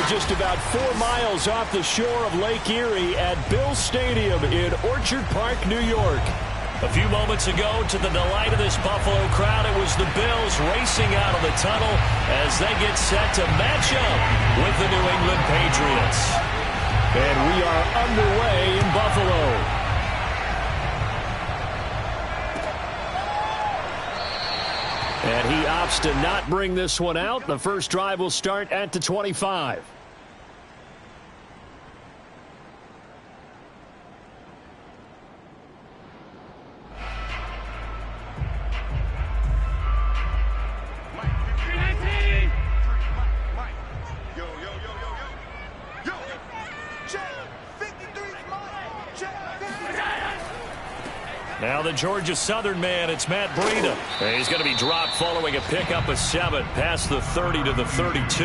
just about 4 miles off the shore of Lake Erie at Bills Stadium in Orchard Park, New York. A few moments ago, to the delight of this Buffalo crowd, it was the Bills racing out of the tunnel as they get set to match up with the New England Patriots. And we are underway in Buffalo. And he opts to not bring this one out. The first drive will start at the 25. Now the Georgia Southern man, it's Matt Breida. And he's going to be dropped following a pickup of 7 past the 30 to the 32.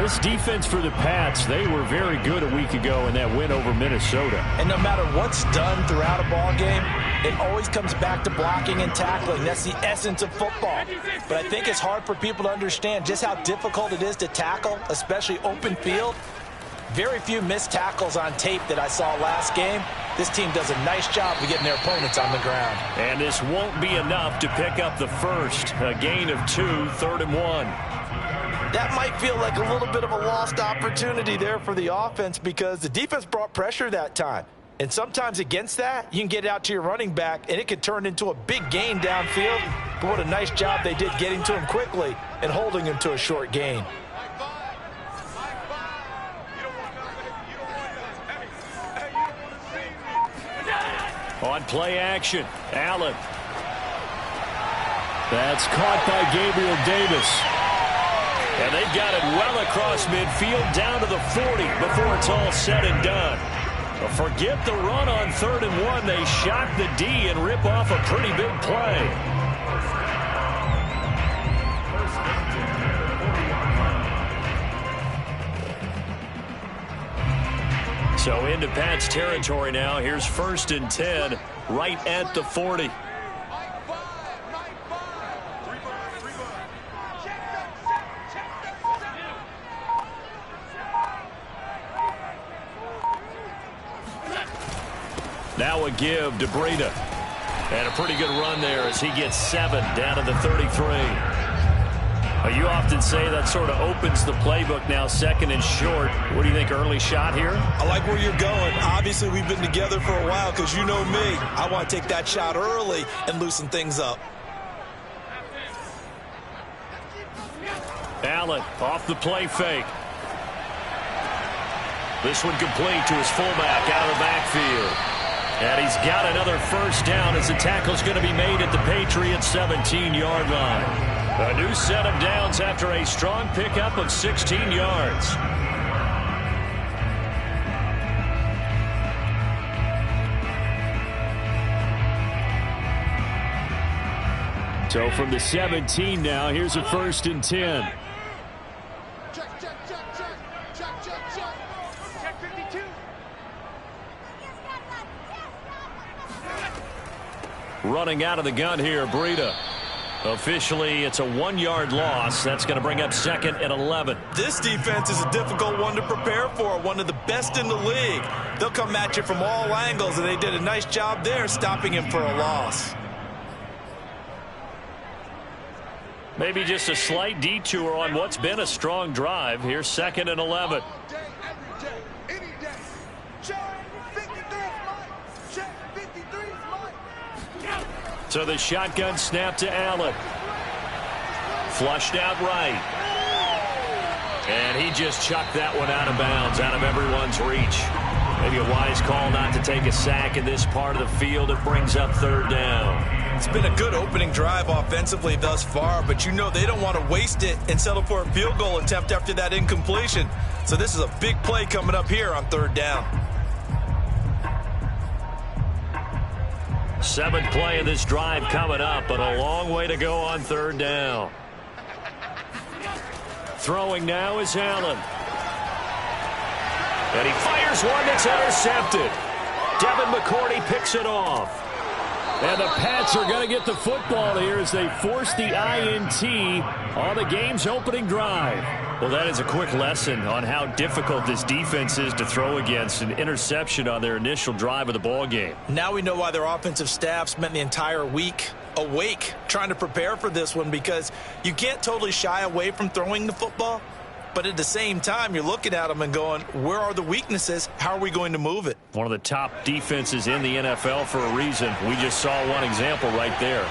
This defense for the Pats, they were very good a week ago in that win over Minnesota. And no matter what's done throughout a ball game, it always comes back to blocking and tackling. That's the essence of football. But I think it's hard for people to understand just how difficult it is to tackle, especially open field. Very few missed tackles on tape that I saw last game. This team does a nice job of getting their opponents on the ground. And this won't be enough to pick up the first. A gain of 2, 3rd and 1. That might feel like a little bit of a lost opportunity there for the offense because the defense brought pressure that time. And sometimes against that, you can get out to your running back, and it could turn into a big gain downfield. But what a nice job they did getting to him quickly and holding him to a short gain. On play action, Allen. That's caught by Gabriel Davis. And they've got it well across midfield down to the 40 before it's all said and done. But forget the run on 3rd and 1. They shock the D and rip off a pretty big play. So into Pat's territory now. Here's 1st and 10 right at the 40. Now a give to Breida. And a pretty good run there as he gets 7 down to the 33. You often say that sort of opens the playbook now, 2nd and short. What do you think, early shot here? I like where you're going. Obviously, we've been together for a while because you know me. I want to take that shot early and loosen things up. Allen off the play fake. This one complete to his fullback out of the backfield. And he's got another first down as the tackle's going to be made at the Patriots' 17-yard line. A new set of downs after a strong pickup of 16 yards. So from the 17 now, here's a 1st and 10. Running out of the gun here, Breida. Officially, it's a 1-yard loss. That's going to bring up 2nd and 11. This defense is a difficult one to prepare for, one of the best in the league. They'll come at you from all angles, and they did a nice job there stopping him for a loss. Maybe just a slight detour on what's been a strong drive. Here's 2nd and 11. So the shotgun snap to Allen. Flushed out right. And he just chucked that one out of bounds, out of everyone's reach. Maybe a wise call not to take a sack in this part of the field. It brings up 3rd down. It's been a good opening drive offensively thus far, but you know they don't want to waste it and settle for a field goal attempt after that incompletion. So this is a big play coming up here on 3rd down. 7th play of this drive coming up, but a long way to go on 3rd down. Throwing now is Allen. And he fires one that's intercepted. Devin McCourty picks it off. And the Pats are going to get the football here as they force the INT on the game's opening drive. Well, that is a quick lesson on how difficult this defense is to throw against. An interception on their initial drive of the ball game. Now we know why their offensive staff spent the entire week awake trying to prepare for this one, because you can't totally shy away from throwing the football. But at the same time, you're looking at them and going, where are the weaknesses? How are we going to move it? One of the top defenses in the NFL for a reason. We just saw one example right there.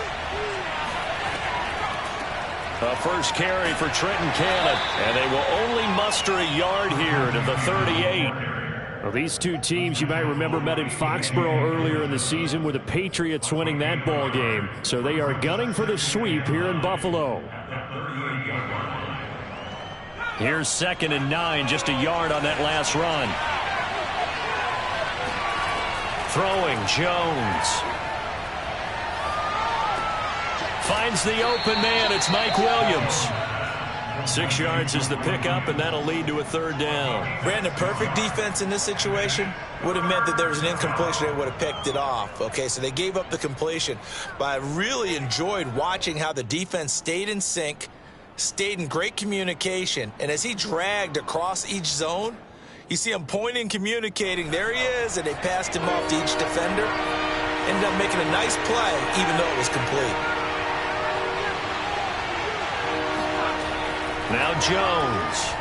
A first carry for Trenton Cannon, and they will only muster a yard here to the 38. Well, these two teams, you might remember, met in Foxborough earlier in the season with the Patriots winning that ball game. So they are gunning for the sweep here in Buffalo. Here's 2nd and 9, just a yard on that last run. Throwing, Jones. Finds the open man. It's Mike Williams. 6 yards is the pickup, and that'll lead to a 3rd down. Brandon, perfect defense in this situation would have meant that there was an incompletion. They would have picked it off. Okay, so they gave up the completion. But I really enjoyed watching how the defense stayed in sync, stayed in great communication, and as he dragged across each zone, you see him pointing, communicating. There he is, and they passed him off to each defender. Ended up making a nice play, even though it was complete. Now Jones.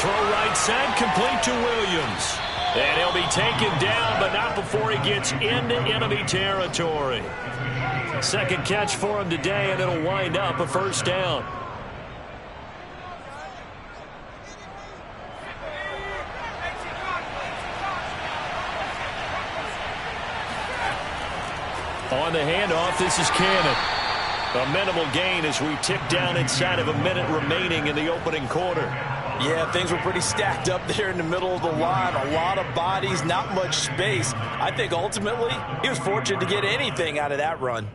Throw right side, complete to Williams. And he'll be taken down, but not before he gets into enemy territory. 2nd catch for him today, and it'll wind up a 1st down. On the handoff, this is Cannon. A minimal gain as we tick down inside of a minute remaining in the opening quarter. Yeah, things were pretty stacked up there in the middle of the line. A lot of bodies, not much space. I think ultimately he was fortunate to get anything out of that run.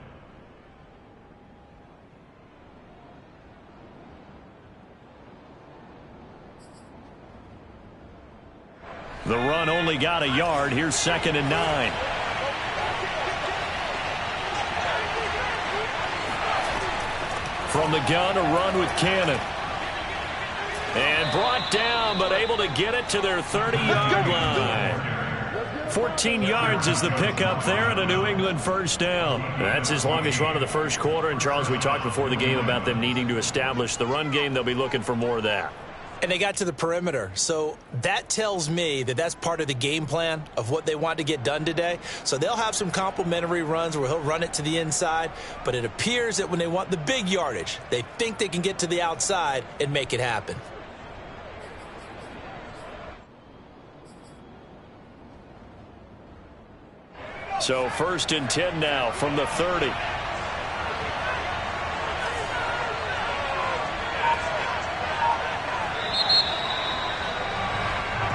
The run only got a yard. Here's 2nd and 9. From the gun, a run with Cannon. And brought down, but able to get it to their 30-yard line. 14 yards is the pickup there, and a New England 1st down. That's his longest run of the first quarter. And, Charles, we talked before the game about them needing to establish the run game. They'll be looking for more of that. And they got to the perimeter. So that tells me that that's part of the game plan of what they want to get done today. So they'll have some complementary runs where he'll run it to the inside. But it appears that when they want the big yardage, they think they can get to the outside and make it happen. So 1st and 10 now from the 30.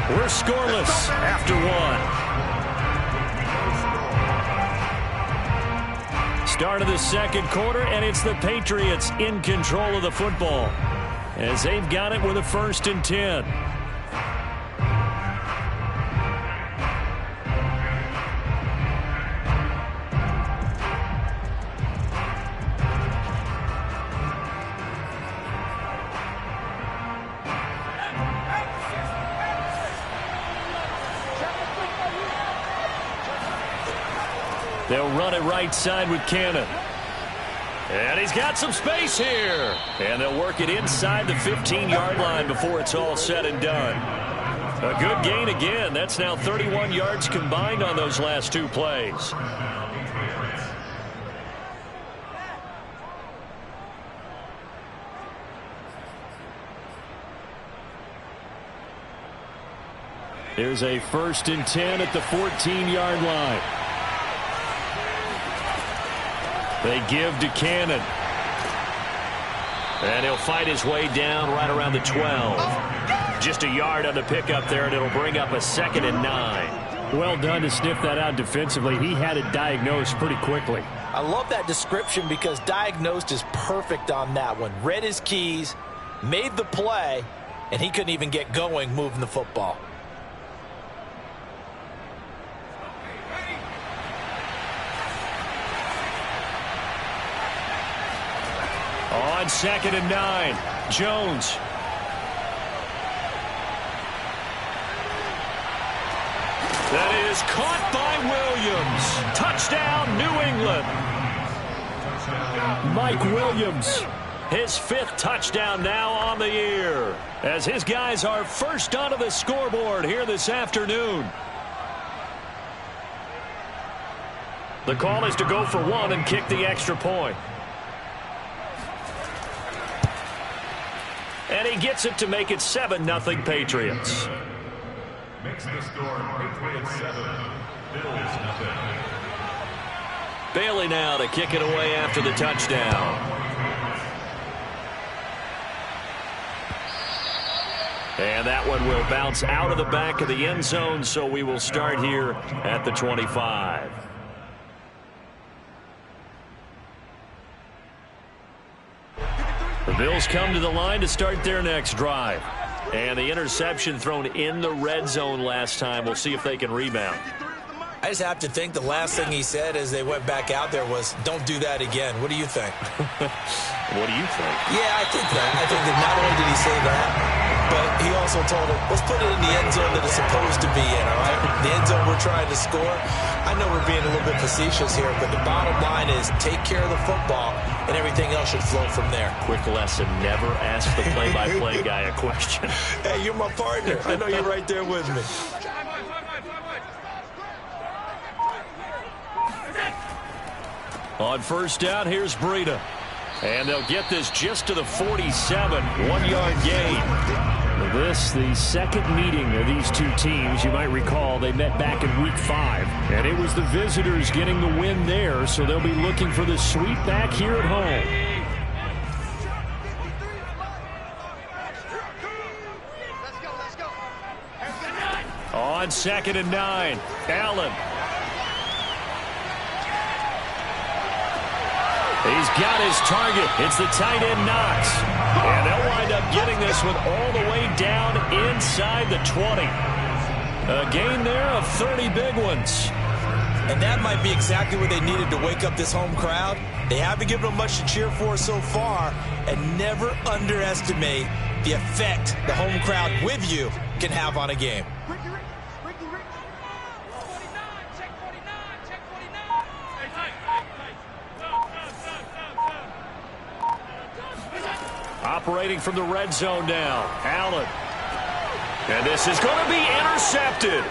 We're scoreless after 1. Start of the 2nd quarter, and it's the Patriots in control of the football as they've got it with a 1st and 10. They'll run it right side with Cannon. And he's got some space here. And they'll work it inside the 15-yard line before it's all said and done. A good gain again. That's now 31 yards combined on those last 2 plays. Here's a 1st and 10 at the 14-yard line. They give to Cannon. And he'll fight his way down right around the 12. Just a yard on the pickup there, and it'll bring up a 2nd and 9. Well done to sniff that out defensively. He had it diagnosed pretty quickly. I love that description because diagnosed is perfect on that one. Read his keys, made the play, and he couldn't even get going moving the football. On 2nd and 9, Jones. That is caught by Williams. Touchdown, New England. Mike Williams. His 5th touchdown now on the year, as his guys are first onto the scoreboard here this afternoon. The call is to go for 1 and kick the extra point. And he gets it to make it 7-0 Patriots. Makes the score Patriots 7, Bills 0. Bailey now to kick it away after the touchdown. And that one will bounce out of the back of the end zone, so we will start here at the 25. The Bills come to the line to start their next drive. And the interception thrown in the red zone last time. We'll see if they can rebound. I just have to think the last thing he said as they went back out there was, don't do that again. What do you think? What do you think? Yeah, I think that. I think that not only did he say that, but he also told him, let's put it in the end zone that it's supposed to be in, all right? The end zone we're trying to score. I know we're being a little bit facetious here, but the bottom line is take care of the football, and everything else should flow from there. Quick lesson, never ask the play-by-play guy a question. Hey, you're my partner. I know you're right there with me. On first down, here's Breida. And they'll get this just to the 47, 1-yard gain. This, the second meeting of these two teams. You might recall they met back in Week 5. And it was the visitors getting the win there, so they'll be looking for the sweep back here at home. On 2nd and 9, Allen. He's got his target. It's the tight end Knox. And they'll wind up getting this one all the way down inside the 20. A gain there of 30 big ones. And that might be exactly what they needed to wake up this home crowd. They haven't given them much to cheer for so far. And never underestimate the effect the home crowd with you can have on a game. Operating from the red zone now, Allen. And this is going to be intercepted.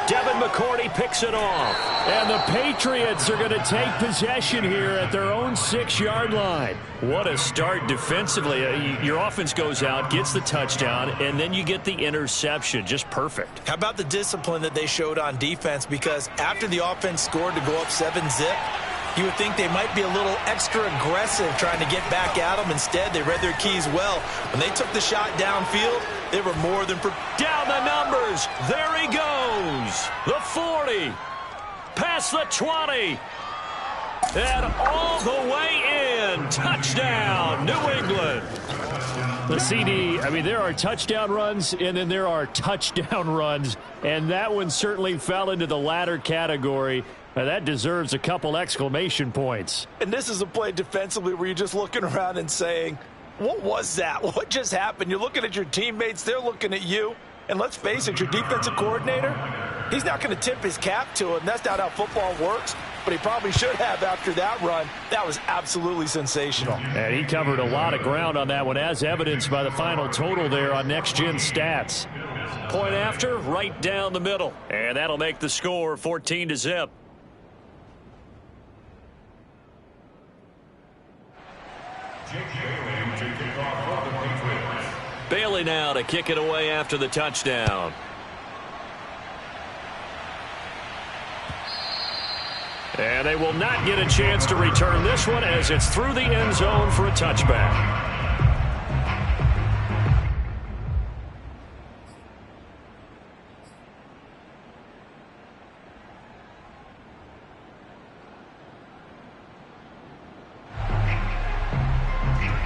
Devin McCourty picks it off. And the Patriots are going to take possession here at their own 6-yard line. What a start defensively. Your offense goes out, gets the touchdown, and then you get the interception. Just perfect. How about the discipline that they showed on defense? Because after the offense scored to go up 7-zip, you would think they might be a little extra aggressive trying to get back at them. Instead, they read their keys well. When they took the shot downfield, they were more than down the numbers. There he goes. The 40. Past the 20. And all the way in. Touchdown, New England. The CD, I mean, there are touchdown runs, and then there are touchdown runs. And that one certainly fell into the latter category. That deserves a couple exclamation points. And this is a play defensively where you're just looking around and saying, what was that? What just happened? You're looking at your teammates. They're looking at you. And let's face it, your defensive coordinator, he's not going to tip his cap to him. That's not how football works. But he probably should have after that run. That was absolutely sensational. And he covered a lot of ground on that one, as evidenced by the final total there on Next Gen Stats. Point after, right down the middle. And that'll make the score 14-0. Bailey now to kick it away after the touchdown. And they will not get a chance to return this one as it's through the end zone for a touchback.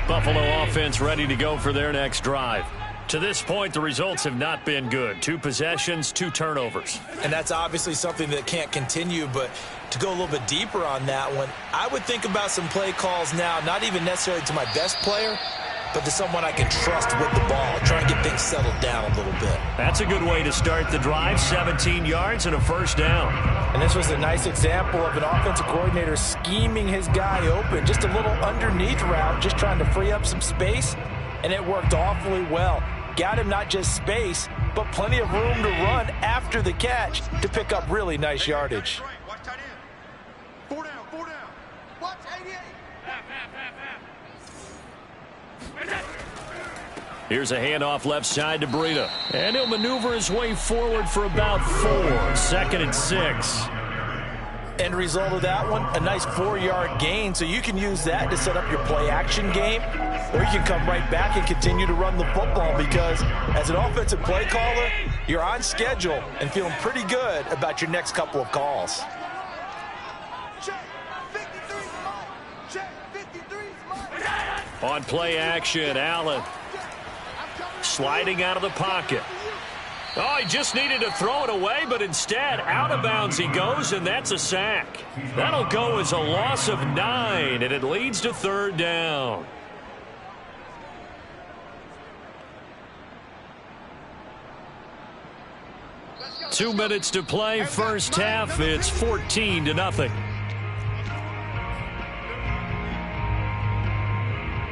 Buffalo offense ready to go for their next drive. To this point, the results have not been good. 2 possessions, 2 turnovers. And that's obviously something that can't continue, but to go a little bit deeper on that one, I would think about some play calls now, not even necessarily to my best player, but to someone I can trust with the ball, try and get things settled down a little bit. That's a good way to start the drive, 17 yards and a first down. And this was a nice example of an offensive coordinator scheming his guy open, just a little underneath route, just trying to free up some space, and it worked awfully well. Got him not just space, but plenty of room to run after the catch to pick up really nice yardage. Watch tight end. 4 down, 4 down. Watch 88. Here's a handoff left side to Breida. And he'll maneuver his way forward for about 4. 2nd and 6. End result of that one, a nice 4-yard gain, so you can use that to set up your play-action game, or you can come right back and continue to run the football because as an offensive play caller, you're on schedule and feeling pretty good about your next couple of calls. Check. 53 Mike. Check. 53 Mike. On play action, Allen sliding out of the pocket. Oh, he just needed to throw it away, but instead, out of bounds he goes, and that's a sack. That'll go as a loss of 9, and it leads to 3rd down. Two minutes to play, first half. It's 14-0.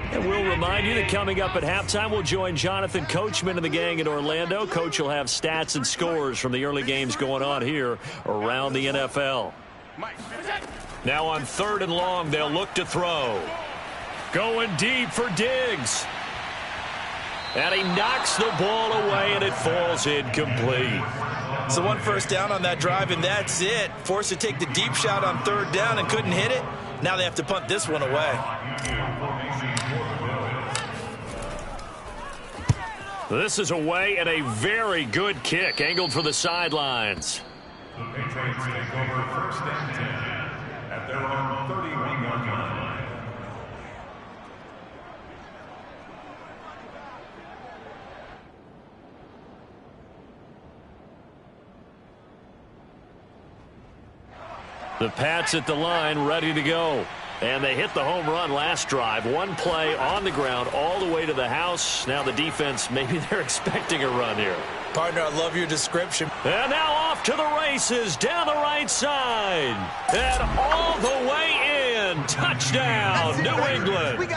And we'll remind you that coming up at halftime, we'll join Jonathan Coachman and the gang in Orlando. Coach will have stats and scores from the early games going on here around the NFL. Now on 3rd and long, they'll look to throw. Going deep for Diggs. And he knocks the ball away, and it falls incomplete. So 1 first down on that drive, and that's it. Forced to take the deep shot on 3rd down and couldn't hit it. Now they have to punt this one away. This is away and a very good kick, angled for the sidelines. The Patriots take over 1st and 10 at their own 31-yard line. The Pats at the line, ready to go. And they hit the home run last drive. 1 play on the ground all the way to the house. Now the defense, maybe they're expecting a run here. Partner, I love your description. And now off to the races down the right side. And all the way in. Touchdown, New England.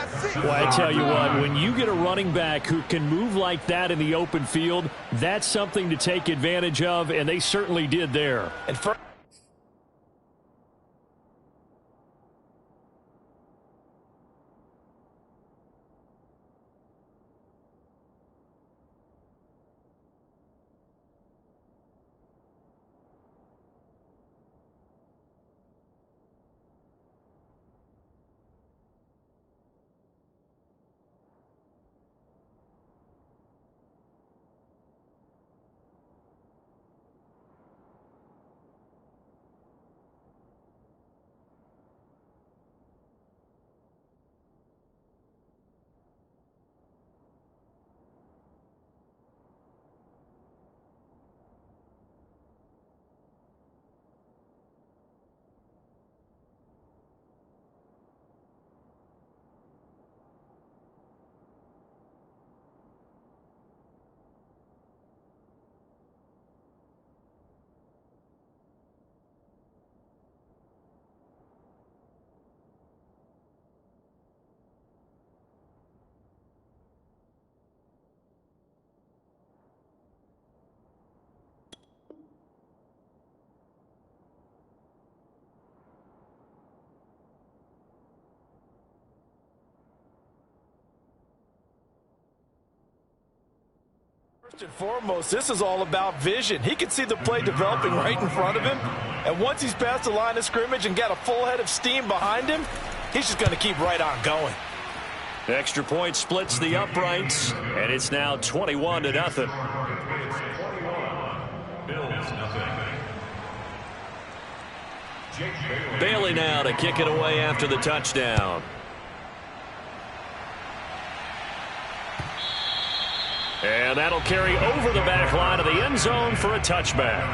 Well, I tell you what, when you get a running back who can move like that in the open field, that's something to take advantage of, and they certainly did there. And first and foremost, this is all about vision. He can see the play developing right in front of him. And once he's past the line of scrimmage and got a full head of steam behind him, he's just going to keep right on going. The extra point splits the uprights, and it's now 21-0. Bills, nothing. Bailey now to kick it away after the touchdown. And that'll carry over the back line of the end zone for a touchback.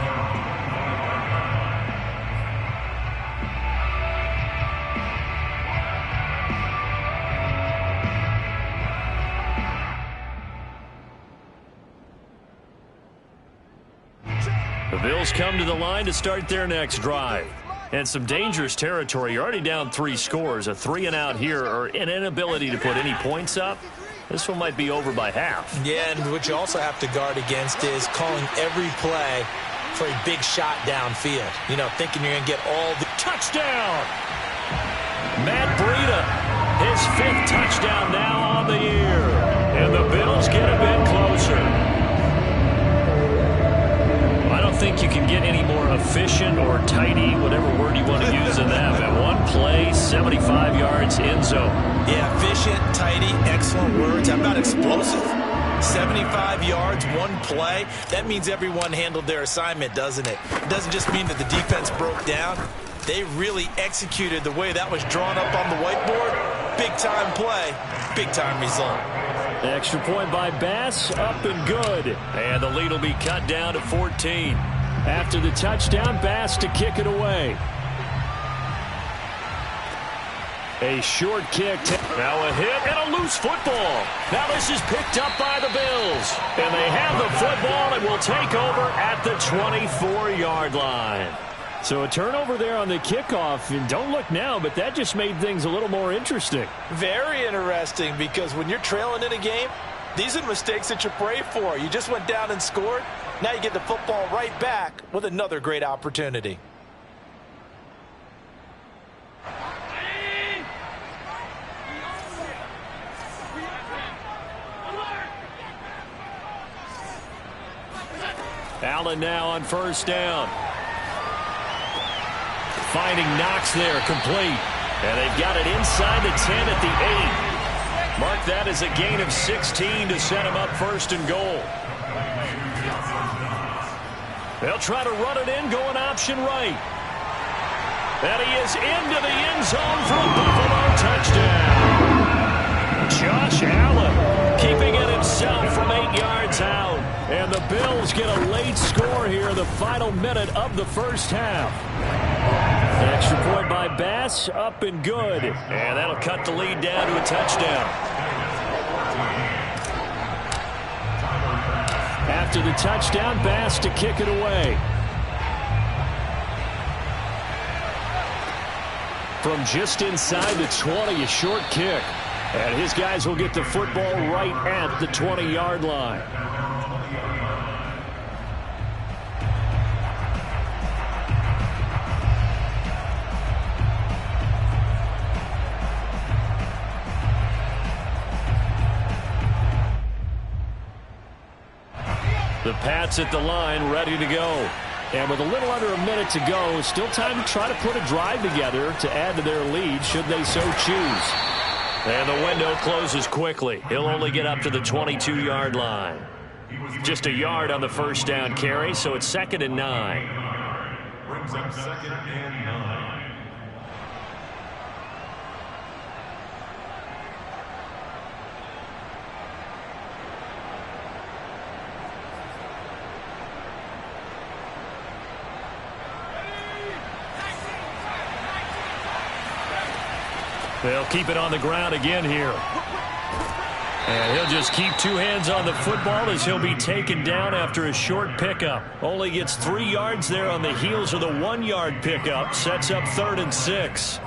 The Bills come to the line to start their next drive. And some dangerous territory. You're already down 3 scores. A 3-and-out here, or an inability to put any points up. This one might be over by half. Yeah, and what you also have to guard against is calling every play for a big shot downfield. You know, thinking you're going to get all the... Touchdown! Matt Breida, his 5th touchdown now on the year. And the Bills get a bit closer. I don't think you can get any more efficient or tidy, whatever word you want to use in that. At one play, 75 yards, end zone. Yeah, efficient, tidy, excellent words. How about explosive? 75 yards, one play. That means everyone handled their assignment, doesn't it? It doesn't just mean that the defense broke down. They really executed the way that was drawn up on the whiteboard. Big-time play, big-time result. Extra point by Bass, up and good. And the lead will be cut down to 14. After the touchdown, Bass to kick it away. A short kick. Now a hit and a loose football. Now this is picked up by the Bills. And they have the football and will take over at the 24-yard line. So a turnover there on the kickoff, and don't look now, but that just made things a little more interesting. Very interesting, because when you're trailing in a game, these are the mistakes that you pray for. You just went down and scored. Now you get the football right back with another great opportunity. Allen now on first down. Finding Knox there, complete. And they've got it inside the 10 at the 8. Mark that as a gain of 16 to set him up first and goal. They'll try to run it in, going option right. And he is into the end zone for a Buffalo touchdown. Josh Allen keeping it himself from 8 yards out. And the Bills get a late score here in the final minute of the first half. Extra point by Bass, up and good. And that'll cut the lead down to a touchdown. After the touchdown, Bass to kick it away. From just inside the 20, a short kick. And his guys will get the football right at the 20-yard line. The Pats at the line, ready to go. And with a little under a minute to go, still time to try to put a drive together to add to their lead, should they so choose. And the window closes quickly. He'll only get up to the 22-yard line. Just a yard on the first down carry, so it's 2nd and 9. Brings up 2nd and 9. They'll keep it on the ground again here. And he'll just keep 2 hands on the football as he'll be taken down after a short pickup. Only gets 3 yards there on the heels of the 1-yard pickup. Sets up 3rd and 6.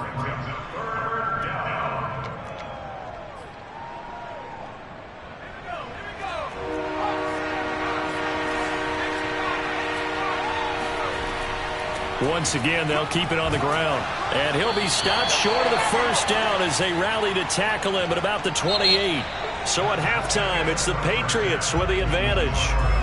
Once again, they'll keep it on the ground. And he'll be stopped short of the first down as they rally to tackle him at about the 28. So at halftime, it's the Patriots with the advantage.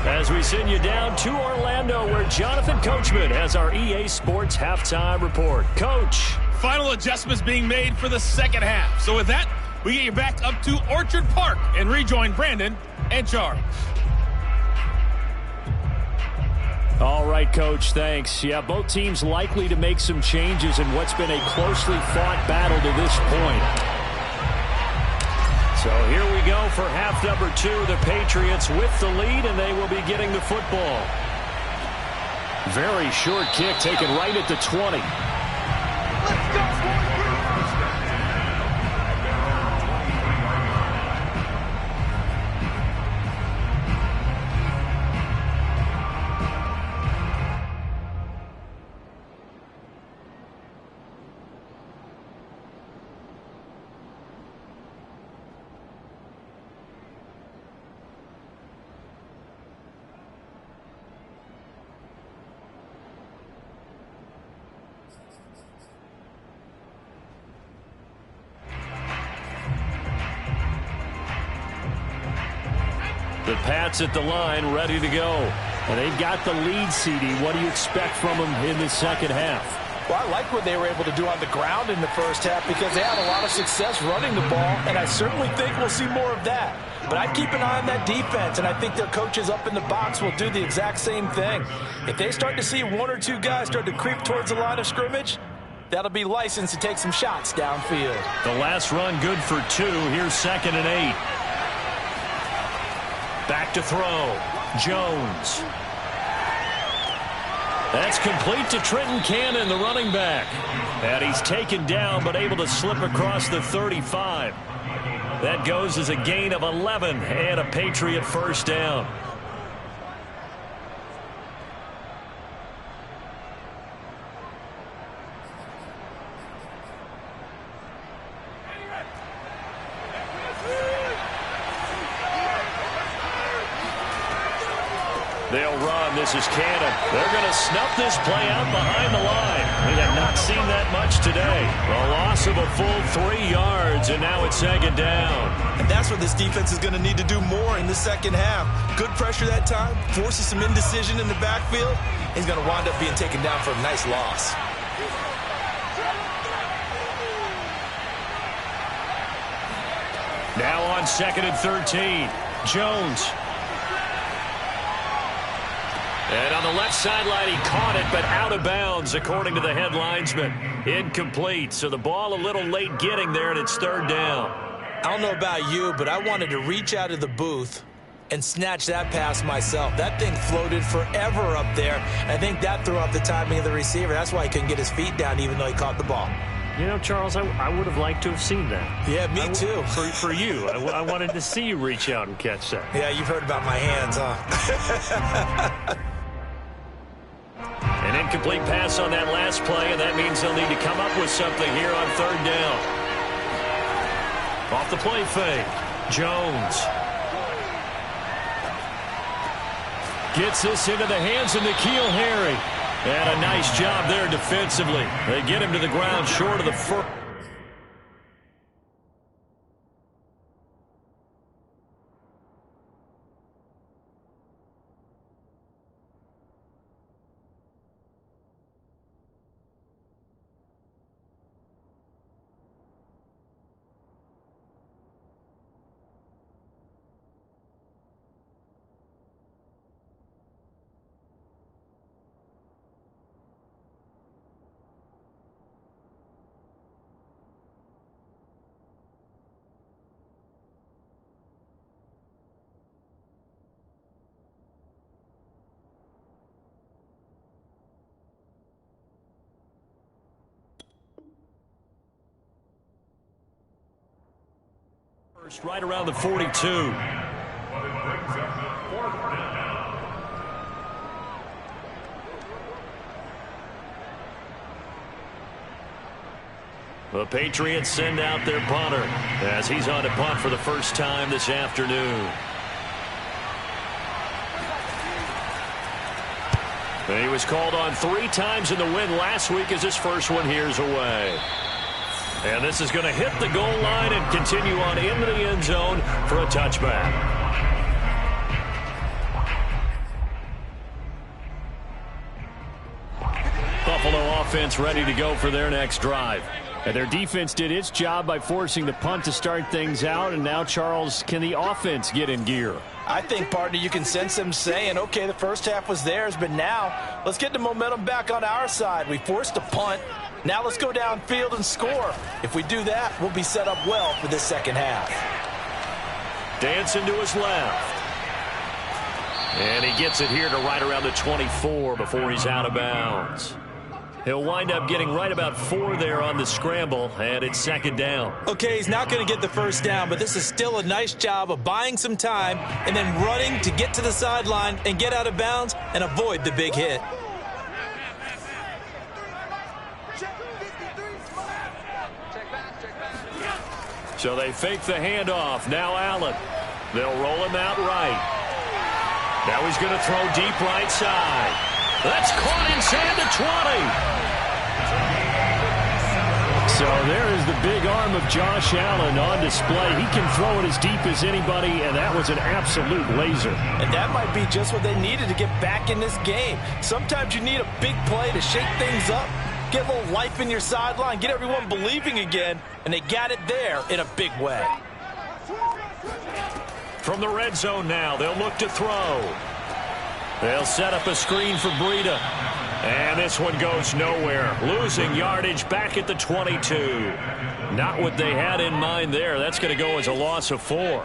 As we send you down to Orlando, where Jonathan Coachman has our EA Sports halftime report. Coach. Final adjustments being made for the second half. So with that, we get you back up to Orchard Park and rejoin Brandon and Charles. All right, Coach, thanks. Yeah, both teams likely to make some changes in what's been a closely fought battle to this point. So here we go for half number 2. The Patriots with the lead, and they will be getting the football. Very short kick taken right at the 20. Let's go, boys. The Pats at the line, ready to go. And they've got the lead, CD. What do you expect from them in the second half? Well, I like what they were able to do on the ground in the first half because they had a lot of success running the ball, and I certainly think we'll see more of that. But I'd keep an eye on that defense, and I think their coaches up in the box will do the exact same thing. If they start to see 1 or 2 guys start to creep towards the line of scrimmage, that'll be licensed to take some shots downfield. The last run good for 2. Here's 2nd and 8. Back to throw. Jones. That's complete to Trenton Cannon, the running back. And he's taken down but able to slip across the 35. That goes as a gain of 11 and a Patriot first down. They'll run. This is Cannon. They're going to snuff this play out behind the line. We have not seen that much today. A loss of a full 3 yards, and now it's 2nd down. And that's what this defense is going to need to do more in the second half. Good pressure that time, forces some indecision in the backfield. He's going to wind up being taken down for a nice loss. Now on 2nd and 13. Jones. And on the left sideline, he caught it, but out of bounds, according to the head linesman. Incomplete, so the ball a little late getting there, and it's 3rd down. I don't know about you, but I wanted to reach out of the booth and snatch that pass myself. That thing floated forever up there. I think that threw off the timing of the receiver. That's why he couldn't get his feet down, even though he caught the ball. You know, Charles, I would have liked to have seen that. Yeah, me too. For you. I wanted to see you reach out and catch that. Yeah, you've heard about my hands, huh? An incomplete pass on that last play, and that means they'll need to come up with something here on 3rd down. Off the play fake. Jones. Gets this into the hands of N'Keal Harry. And a nice job there defensively. They get him to the ground short of the first. Right around the 42. The Patriots send out their punter as he's on to punt for the first time this afternoon. And he was called on 3 times in the win last week as his first one here's away. And this is going to hit the goal line and continue on into the end zone for a touchback. Buffalo offense ready to go for their next drive. And their defense did its job by forcing the punt to start things out. And now, Charles, can the offense get in gear? I think, partner, you can sense them saying, okay, the first half was theirs, but now let's get the momentum back on our side. We forced a punt. Now let's go downfield and score. If we do that, we'll be set up well for this second half. Dancing to his left. And he gets it here to right around the 24 before he's out of bounds. He'll wind up getting right about 4 there on the scramble, and it's second down. Okay, he's not going to get the first down, but this is still a nice job of buying some time and then running to get to the sideline and get out of bounds and avoid the big hit. So they fake the handoff. Now Allen. They'll roll him out right. Now he's going to throw deep right side. That's caught inside the 20. So there is the big arm of Josh Allen on display. He can throw it as deep as anybody, and that was an absolute laser. And that might be just what they needed to get back in this game. Sometimes you need a big play to shake things up, get a little life in your sideline, get everyone believing again, and they got it there in a big way. From the red zone now, they'll look to throw. They'll set up a screen for Breida. And this one goes nowhere. Losing yardage back at the 22. Not what they had in mind there. That's going to go as a loss of 4.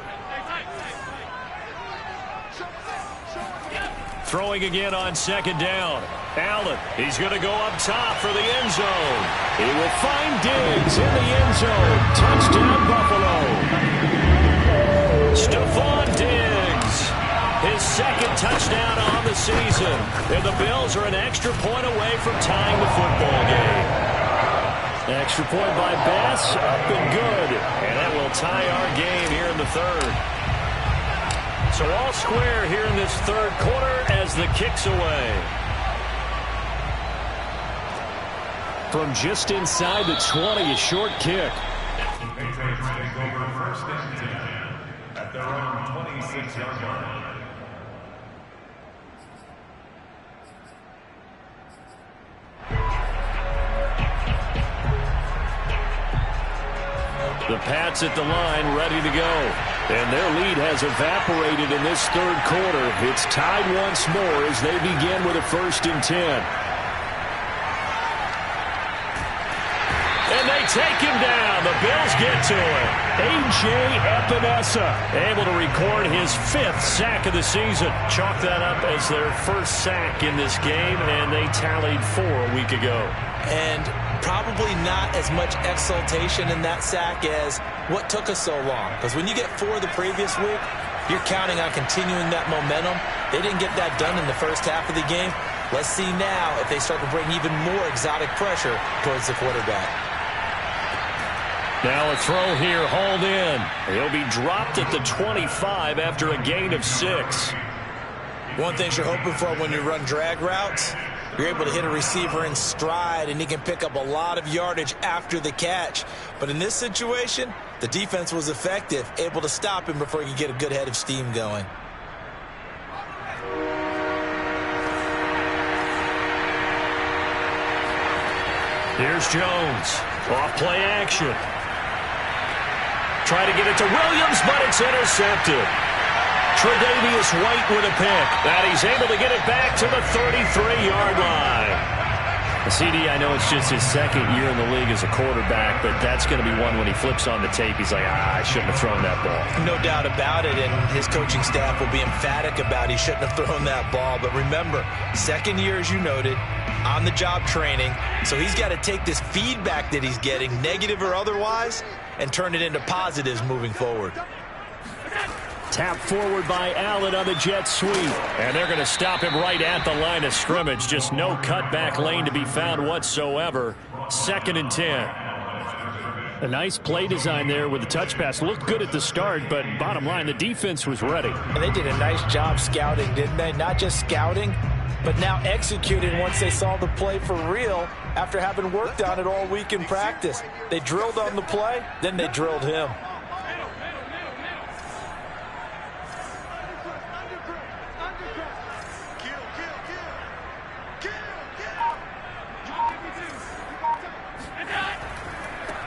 Throwing again on second down. Allen, he's going to go up top for the end zone. He will find Diggs in the end zone. Touchdown, Buffalo. Stephon Diggs. His second touchdown on the season. And the Bills are an extra point away from tying the football game. Extra point by Bass, up and good. And that will tie our game here in the third. So all square here in this third quarter as the kick's away. From just inside the 20, a short kick. Patriots take over first and 10 at their own 26-yard line. The Pats at the line, ready to go. And their lead has evaporated in this third quarter. It's tied once more as they begin with a 1st and 10. And they take him down. The Bills get to it. A.J. Epinesa able to record his 5th sack of the season. Chalk that up as their first sack in this game, and they tallied 4 a week ago. And probably not as much exultation in that sack as what took us so long. Because when you get 4 the previous week, you're counting on continuing that momentum. They didn't get that done in the first half of the game. Let's see now if they start to bring even more exotic pressure towards the quarterback. Now a throw here, hauled in. He'll be dropped at the 25 after a gain of 6. One thing you're hoping for when you run drag routes, you're able to hit a receiver in stride, and he can pick up a lot of yardage after the catch. But in this situation, the defense was effective, able to stop him before he could get a good head of steam going. Here's Jones. Off play action. Try to get it to Williams, but it's intercepted. Tre'Davious White with a pick. And he's able to get it back to the 33-yard line. CD, I know it's just his second year in the league as a quarterback, but that's going to be one when he flips on the tape. He's like, I shouldn't have thrown that ball. No doubt about it, and his coaching staff will be emphatic about he shouldn't have thrown that ball. But remember, second year, as you noted, on-the-job training, so he's got to take this feedback that he's getting, negative or otherwise, and turn it into positives moving forward. Tap forward by Allen on the jet sweep. And they're going to stop him right at the line of scrimmage. Just no cutback lane to be found whatsoever. 2nd and 10. A nice play design there with the touch pass. Looked good at the start, but bottom line, the defense was ready. And they did a nice job scouting, didn't they? Not just scouting, but now executing once they saw the play for real after having worked on it all week in practice. They drilled on the play, then they drilled him.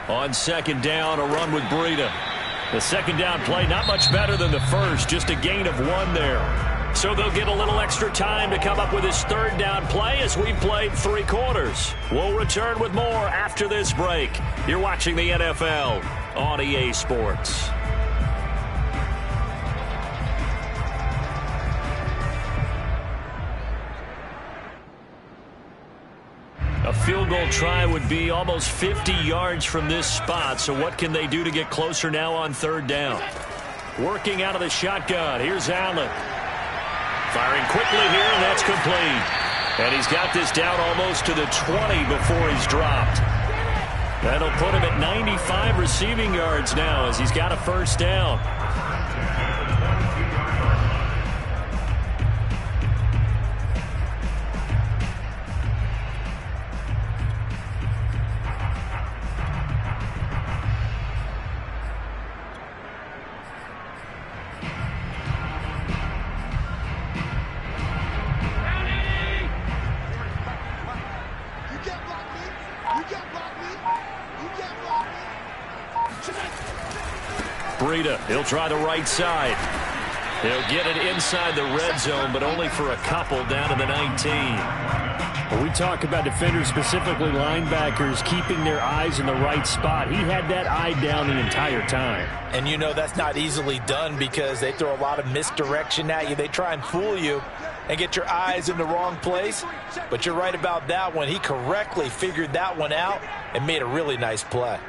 On second down, a run with Breida. The second down play, not much better than the first, just a gain of 1 there. So they'll get a little extra time to come up with his third down play as we played 3 quarters. We'll return with more after this break. You're watching the NFL on EA Sports. field goal try would be almost 50 yards from this spot. So what can they do to get closer now on third down? Working out of the shotgun. Here's Allen. Firing quickly here, and that's complete. And he's got this down almost to the 20 before he's dropped. That'll put him at 95 receiving yards now as he's got a first down. He'll try the right side. He'll get it inside the red zone, but only for a couple down to the 19. When we talk about defenders, specifically linebackers, keeping their eyes in the right spot, he had that eye down the entire time. And you know that's not easily done because they throw a lot of misdirection at you. They try and fool you and get your eyes in the wrong place. But you're right about that one. He correctly figured that one out and made a really nice play.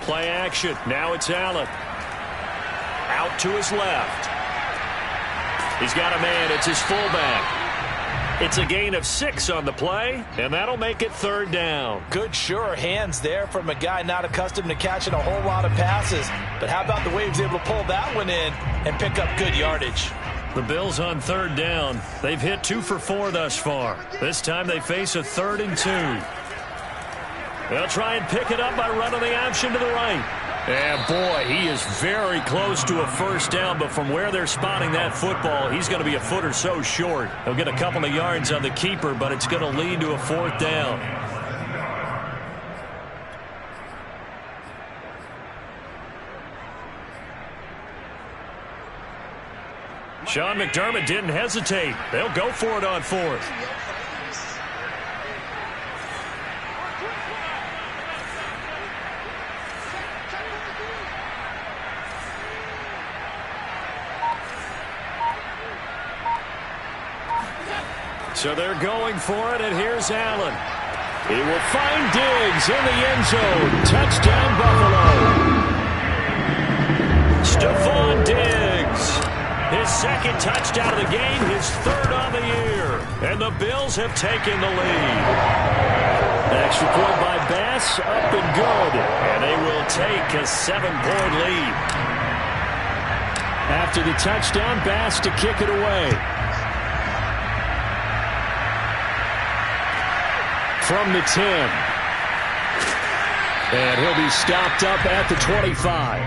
Play action. Now it's Allen. Out to his left. He's got a man. It's his fullback. It's a gain of 6 on the play, and that'll make it third down. Good, sure hands there from a guy not accustomed to catching a whole lot of passes. But how about the way he was able to pull that one in and pick up good yardage? The Bills on third down. They've hit 2 for 4 thus far. This time they face a 3rd and 2. They'll try and pick it up by running the option to the right. And boy, he is very close to a first down, but from where they're spotting that football, he's going to be a foot or so short. He'll get a couple of yards on the keeper, but it's going to lead to a 4th down. Sean McDermott didn't hesitate. They'll go for it on 4th. So they're going for it, and here's Allen. He will find Diggs in the end zone. Touchdown, Buffalo. Stephon Diggs. His 2nd touchdown of the game, his 3rd on the year. And the Bills have taken the lead. Extra point by Bass, up and good. And they will take a 7-point lead. After the touchdown, Bass to kick it away. From the 10. And he'll be stopped up at the 25.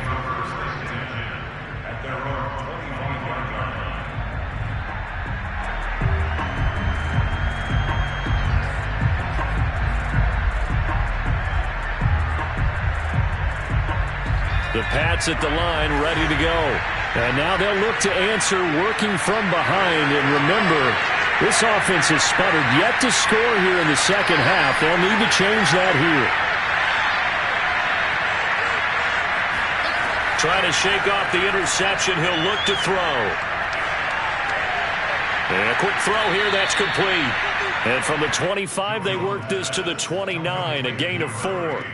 The Pats at the line, ready to go. And now they'll look to answer working from behind. And remember, this offense has sputtered yet to score here in the second half. They'll need to change that here. Trying to shake off the interception. He'll look to throw. And a quick throw here. That's complete. And from the 25, they work this to the 29, a gain of 4.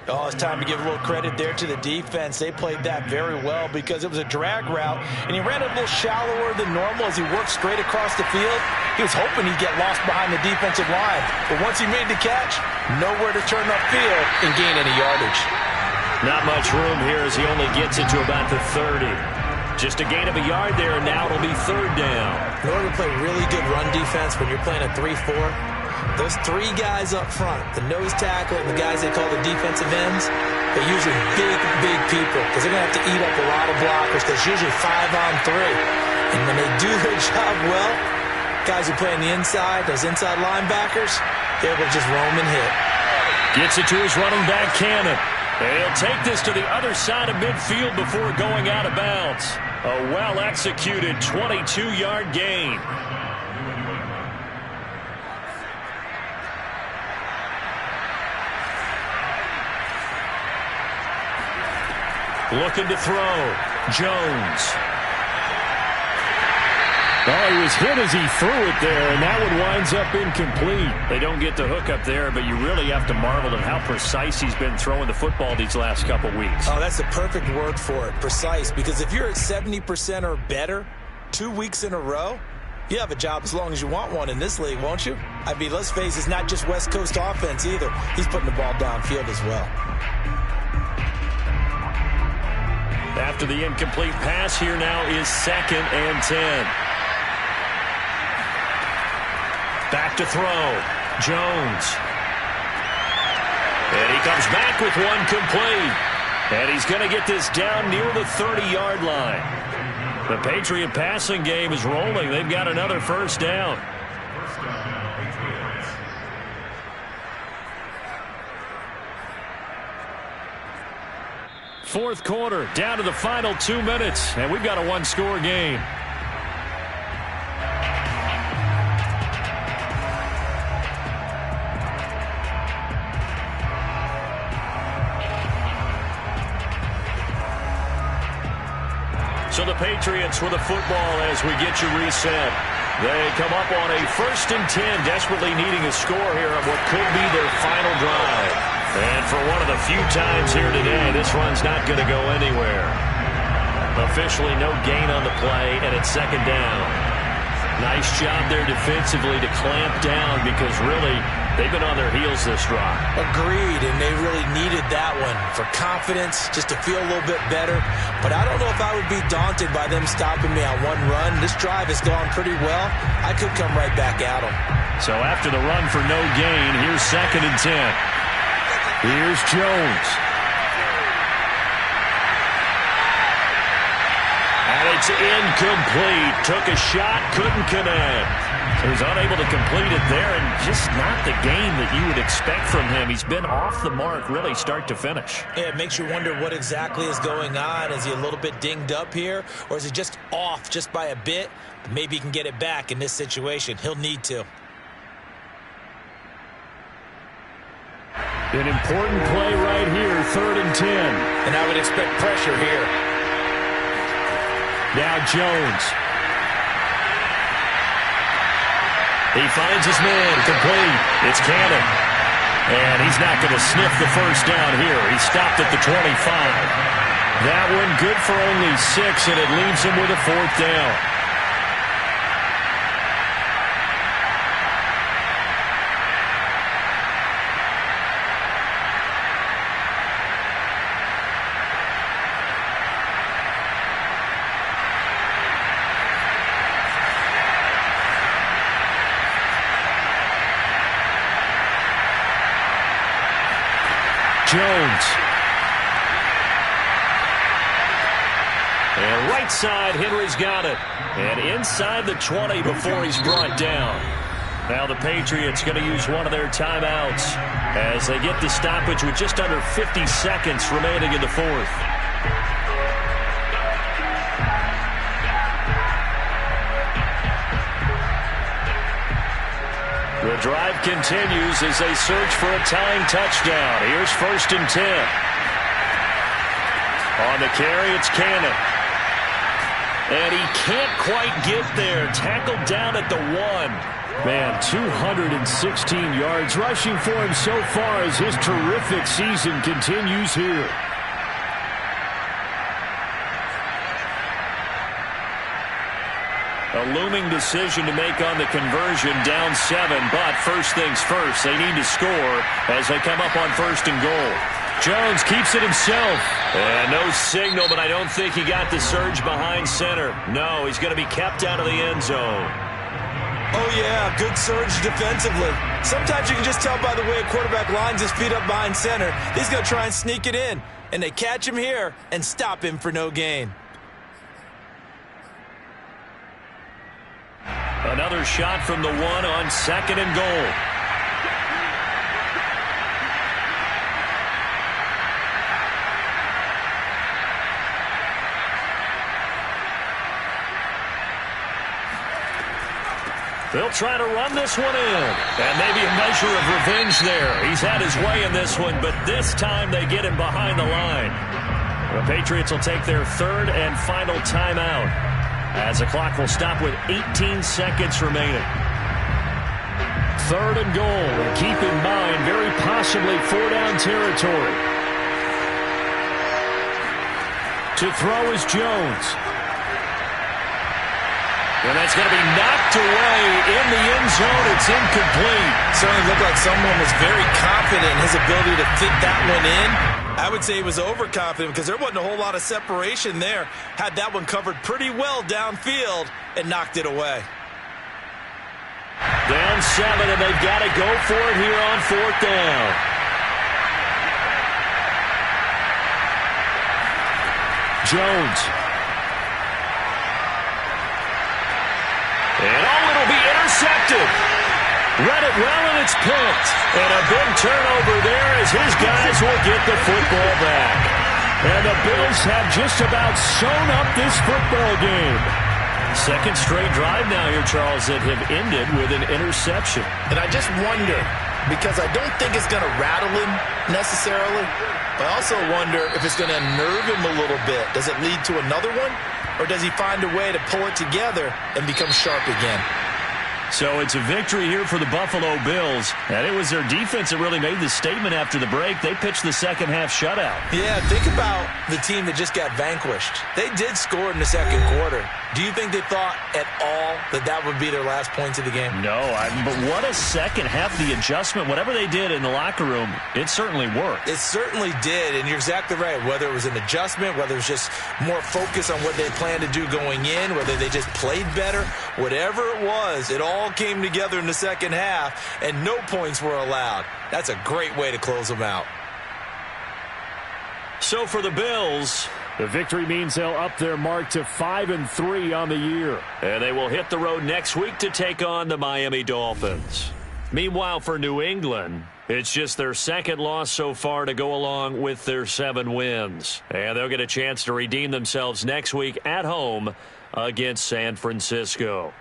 Oh, it's time to give a little credit there to the defense. They played that very well because it was a drag route, and he ran a little shallower than normal as he worked straight across the field. He was hoping he'd get lost behind the defensive line, but once he made the catch, nowhere to turn upfield and gain any yardage. Not much room here as he only gets it to about the 30. Just a gain of a yard there, and now it'll be 3rd down. In order to play really good run defense when you're playing a 3-4, those 3 guys up front, the nose tackle and the guys they call the defensive ends, they're usually big people because they're going to have to eat up a lot of blockers because it's usually 5-on-3. And when they do their job well, guys who play on the inside, those inside linebackers, they're able to just roam and hit. Gets it to his running back, Cannon. And he'll take this to the other side of midfield before going out of bounds. A well-executed 22-yard gain. Looking to throw. Jones. Well, he was hit as he threw it there, and that one winds up incomplete. They don't get the hook up there, but you really have to marvel at how precise he's been throwing the football these last couple weeks. Oh, that's the perfect word for it, precise, because if you're at 70% or better 2 weeks in a row, you have a job as long as you want one in this league, won't you? I mean, let's face it, it's not just West Coast offense either. He's putting the ball downfield as well. After the incomplete pass, here now is 2nd and 10. Back to throw. Jones. And he comes back with one complete. And he's going to get this down near the 30-yard line. The Patriot passing game is rolling. They've got another first down. Fourth quarter, down to the final 2 minutes, and we've got a one-score game. So the Patriots with the football as we get you reset. They come up on a 1st and 10, desperately needing a score here on what could be their final drive. And for one of the few times here today, this run's not going to go anywhere. Officially no gain on the play, and it's 2nd down. Nice job there defensively to clamp down because really they've been on their heels this drive. Agreed, and they really needed that one for confidence, just to feel a little bit better. But I don't know if I would be daunted by them stopping me on one run. This drive has gone pretty well. I could come right back at them. So after the run for no gain, here's 2nd and 10. Here's Jones. And it's incomplete. Took a shot, couldn't connect. He was unable to complete it there, and just not the game that you would expect from him. He's been off the mark really start to finish. Yeah, it makes you wonder what exactly is going on. Is he a little bit dinged up here, or is he just off just by a bit? Maybe he can get it back in this situation. He'll need to. An important play right here, 3rd and 10. And I would expect pressure here. Now Jones. He finds his man, complete. It's Cannon. And he's not going to sniff the first down here. He stopped at the 25. That one good for only 6, and it leaves him with a 4th down. Jones. And right side, Henry's got it. And inside the 20 before he's brought down. Now the Patriots going to use one of their timeouts as they get the stoppage with just under 50 seconds remaining in the 4th. The drive continues as they search for a tying touchdown. Here's 1st and 10. On the carry, it's Cannon. And he can't quite get there. Tackled down at the 1. Man, 216 yards rushing for him so far as his terrific season continues here. A looming decision to make on the conversion, down 7, but first things first, they need to score as they come up on 1st and goal. Jones keeps it himself. And no signal, but I don't think he got the surge behind center. No, he's going to be kept out of the end zone. Oh, yeah, good surge defensively. Sometimes you can just tell by the way a quarterback lines his feet up behind center. He's going to try and sneak it in, and they catch him here and stop him for no gain. Another shot from the 1 on 2nd and goal. They'll try to run this one in. And maybe a measure of revenge there. He's had his way in this one, but this time they get him behind the line. The Patriots will take their third and final timeout as the clock will stop with 18 seconds remaining. 3rd and goal. Keep in mind, very possibly 4-down territory. To throw is Jones. And that's going to be knocked away in the end zone. It's incomplete. Certainly looked like someone was very confident in his ability to fit that one in. I would say he was overconfident because there wasn't a whole lot of separation there. Had that one covered pretty well downfield and knocked it away. Down 7, and they've got to go for it here on 4th down. Jones. And it'll be intercepted. Read it well, and it's picked. And a big turnover there as his guys will get the football back. And the Bills have just about sewn up this football game. Second straight drive now here, Charles, that have ended with an interception. And I just wonder, because I don't think it's going to rattle him necessarily, but I also wonder if it's going to unnerve him a little bit. Does it lead to another one? Or does he find a way to pull it together and become sharp again? So it's a victory here for the Buffalo Bills. And it was their defense that really made the statement after the break. They pitched the second half shutout. Yeah, think about the team that just got vanquished. They did score in the second quarter. Do you think they thought at all that that would be their last points of the game? No, but what a second half. The adjustment, whatever they did in the locker room, it certainly worked. It certainly did, and you're exactly right. Whether it was an adjustment, whether it was just more focus on what they planned to do going in, whether they just played better, whatever it was, it all came together in the second half, and no points were allowed. That's a great way to close them out. So for the Bills, the victory means they'll up their mark to 5-3 on the year. And they will hit the road next week to take on the Miami Dolphins. Meanwhile, for New England, it's just their second loss so far to go along with their 7 wins. And they'll get a chance to redeem themselves next week at home against San Francisco.